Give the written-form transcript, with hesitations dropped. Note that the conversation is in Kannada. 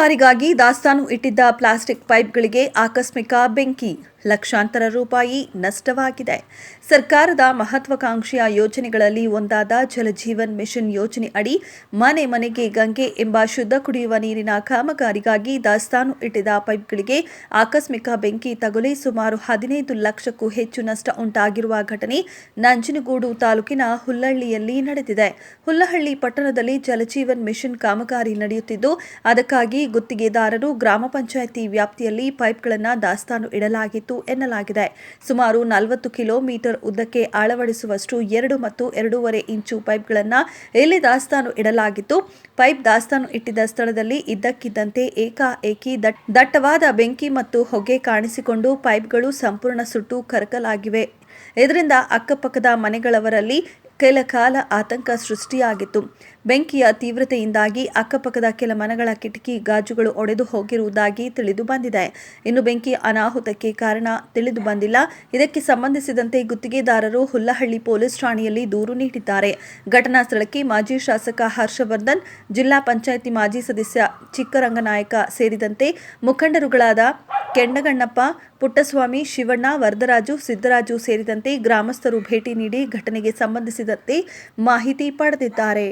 ಕಾಮಗಾರಿಗಾಗಿ ದಾಸ್ತಾನು ಇಟ್ಟಿದ್ದ ಪ್ಲಾಸ್ಟಿಕ್ ಪೈಪ್ಗಳಿಗೆ ಆಕಸ್ಮಿಕ ಬೆಂಕಿ, ಲಕ್ಷಾಂತರ ರೂಪಾಯಿ ನಷ್ಟವಾಗಿದೆ. ಸರ್ಕಾರದ ಮಹತ್ವಾಕಾಂಕ್ಷೆಯ ಯೋಜನೆಗಳಲ್ಲಿ ಒಂದಾದ ಜಲಜೀವನ್ ಮಿಷನ್ ಯೋಜನೆ ಅಡಿ ಮನೆ ಮನೆಗೆ ಗಂಗೆ ಎಂಬ ಶುದ್ಧ ಕುಡಿಯುವ ನೀರಿನ ಕಾಮಗಾರಿಗಾಗಿ ದಾಸ್ತಾನು ಇಟ್ಟಿದ್ದ ಪೈಪ್ಗಳಿಗೆ ಆಕಸ್ಮಿಕ ಬೆಂಕಿ ತಗುಲಿ ಸುಮಾರು 15 ಲಕ್ಷಕ್ಕೂ ಹೆಚ್ಚು ನಷ್ಟ ಉಂಟಾಗಿರುವ ಘಟನೆ ನಂಜನಗೂಡು ತಾಲೂಕಿನ ಹುಲ್ಲಹಳ್ಳಿಯಲ್ಲಿ ನಡೆದಿದೆ. ಹುಲ್ಲಹಳ್ಳಿ ಪಟ್ಟಣದಲ್ಲಿ ಜಲಜೀವನ್ ಮಿಷನ್ ಕಾಮಗಾರಿ ನಡೆಯುತ್ತಿದ್ದು, ಅದಕ್ಕಾಗಿ ಗುತ್ತಿಗೆದಾರರು ಗ್ರಾಮ ಪಂಚಾಯಿತಿ ವ್ಯಾಪ್ತಿಯಲ್ಲಿ ಪೈಪ್ಗಳನ್ನು ದಾಸ್ತಾನು ಇಡಲಾಗಿತ್ತು ಎನ್ನಲಾಗಿದೆ. ಸುಮಾರು 40 ಕಿಲೋಮೀಟರ್ ಉದ್ದಕ್ಕೆ ಅಳವಡಿಸುವಷ್ಟು 2 ಮತ್ತು 2.5 ಇಂಚು ಪೈಪ್ಗಳನ್ನು ಇಲ್ಲಿ ದಾಸ್ತಾನು ಇಡಲಾಗಿತ್ತು. ಪೈಪ್ ದಾಸ್ತಾನು ಇಟ್ಟಿದ್ದ ಸ್ಥಳದಲ್ಲಿ ಇದ್ದಕ್ಕಿದ್ದಂತೆ ಏಕಾಏಕಿ ದಟ್ಟವಾದ ಬೆಂಕಿ ಮತ್ತು ಹೊಗೆ ಕಾಣಿಸಿಕೊಂಡು ಪೈಪ್ಗಳು ಸಂಪೂರ್ಣ ಸುಟ್ಟು ಕರಕಲಾಗಿವೆ. ಇದರಿಂದ ಅಕ್ಕಪಕ್ಕದ ಮನೆಗಳವರಲ್ಲಿ ಕೆಲ ಕಾಲ ಆತಂಕ ಸೃಷ್ಟಿಯಾಗಿತ್ತು. ಬೆಂಕಿಯ ತೀವ್ರತೆಯಿಂದಾಗಿ ಅಕ್ಕಪಕ್ಕದ ಕೆಲ ಮನೆಗಳ ಕಿಟಕಿ ಗಾಜುಗಳು ಒಡೆದು ಹೋಗಿರುವುದಾಗಿ ತಿಳಿದು ಬಂದಿದೆ. ಇನ್ನು ಬೆಂಕಿ ಅನಾಹುತಕ್ಕೆ ಕಾರಣ ತಿಳಿದು ಬಂದಿಲ್ಲ. ಇದಕ್ಕೆ ಸಂಬಂಧಿಸಿದಂತೆ ಗುತ್ತಿಗೆದಾರರು ಹುಲ್ಲಹಳ್ಳಿ ಪೊಲೀಸ್ ಠಾಣೆಯಲ್ಲಿ ದೂರು ನೀಡಿದ್ದಾರೆ. ಘಟನಾ ಸ್ಥಳಕ್ಕೆ ಮಾಜಿ ಶಾಸಕ ಹರ್ಷವರ್ಧನ್, ಜಿಲ್ಲಾ ಪಂಚಾಯಿತಿ ಮಾಜಿ ಸದಸ್ಯ ಚಿಕ್ಕರಂಗನಾಯಕ ಸೇರಿದಂತೆ ಮುಖಂಡರುಗಳಾದ ಕೆಂಡಗಣ್ಣಪ್ಪ, ಪುಟ್ಟಸ್ವಾಮಿ, ಶಿವಣ್ಣ, ವರದರಾಜು, ಸಿದ್ದರಾಜು ಸೇರಿದಂತೆ ಗ್ರಾಮಸ್ಥರು ಭೇಟಿ ನೀಡಿ ಘಟನೆಗೆ ಸಂಬಂಧಿಸಿದಂತೆ ಮಾಹಿತಿ ಪಡೆದಿದ್ದಾರೆ.